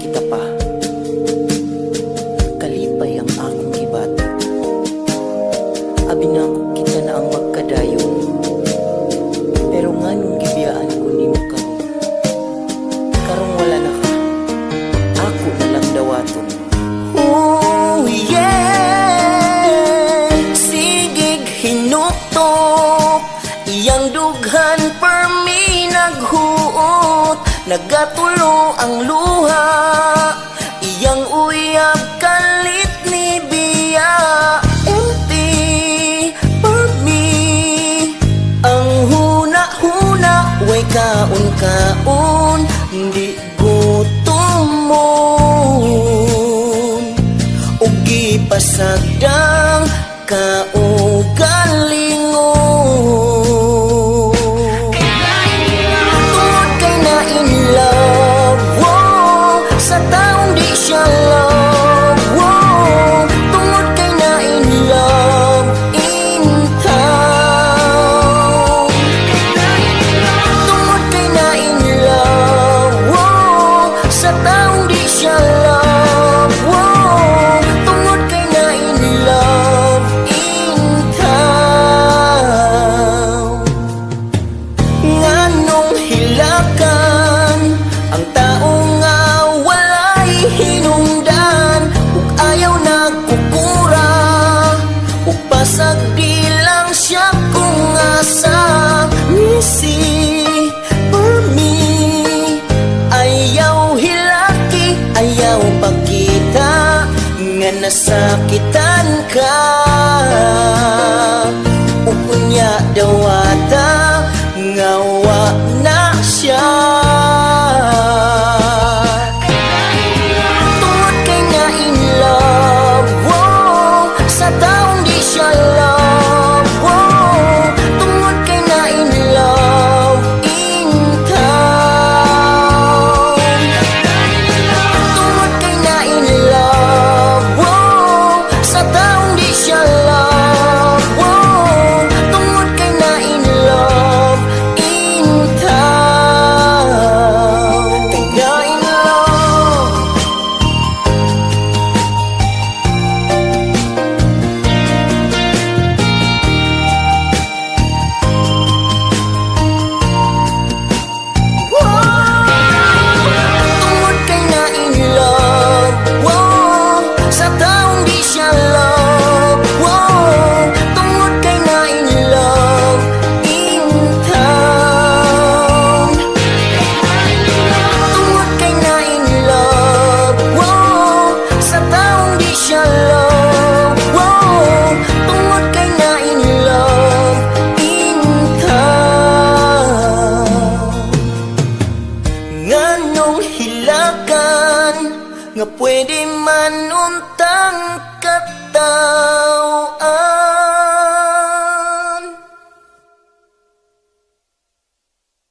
kita pa, kalipay ang akong gibati. Abi na ako kita na ang magkadayon, pero nganong gibiyaan ko ni mo karon. Karong wala na ka, ako na lang dawaton. Oh yeah, sigig hinuktok, iyang dughan permi naghuot, nagatulo ang luha, iyang uyab kalit ni biya. Empty for me, ang huna-huna, way kaon-kaon, di gutom mo. Ugi pasagdang kaugalingon. Tungod kay na in love, wow, sa taong di siya love, wow. Tungod kay na in love, in town. Tungod kay na in love, wow, sa taong di siya love, wow. Tungod kay na in love, in town. Nganong hilakan ang taong nga walay hinungdan, ug ayaw nagkukura, ug pasag di lang siya kung asa. Missy for me, ayaw hilaki, ayaw pagkita nga nasakitan ka. Ug unya dawata nga wa na siya. Tungod kay na in love, wow, sa taong di siya love, wow. Tungod kay na in love, in town. Tungod kay na in love, wow, sa taong di siya love, wow. Tungod kay na in love, in town. Kay na in love. Tungod kay na in love, wow, sa taong di siya love, wow. Tungod kay na in love, in town. Tungod kay na in love, wow, sa taong di siya love, wow. Tungod kay na in love, in town. Nganong hilakan nga pwede man untang kata.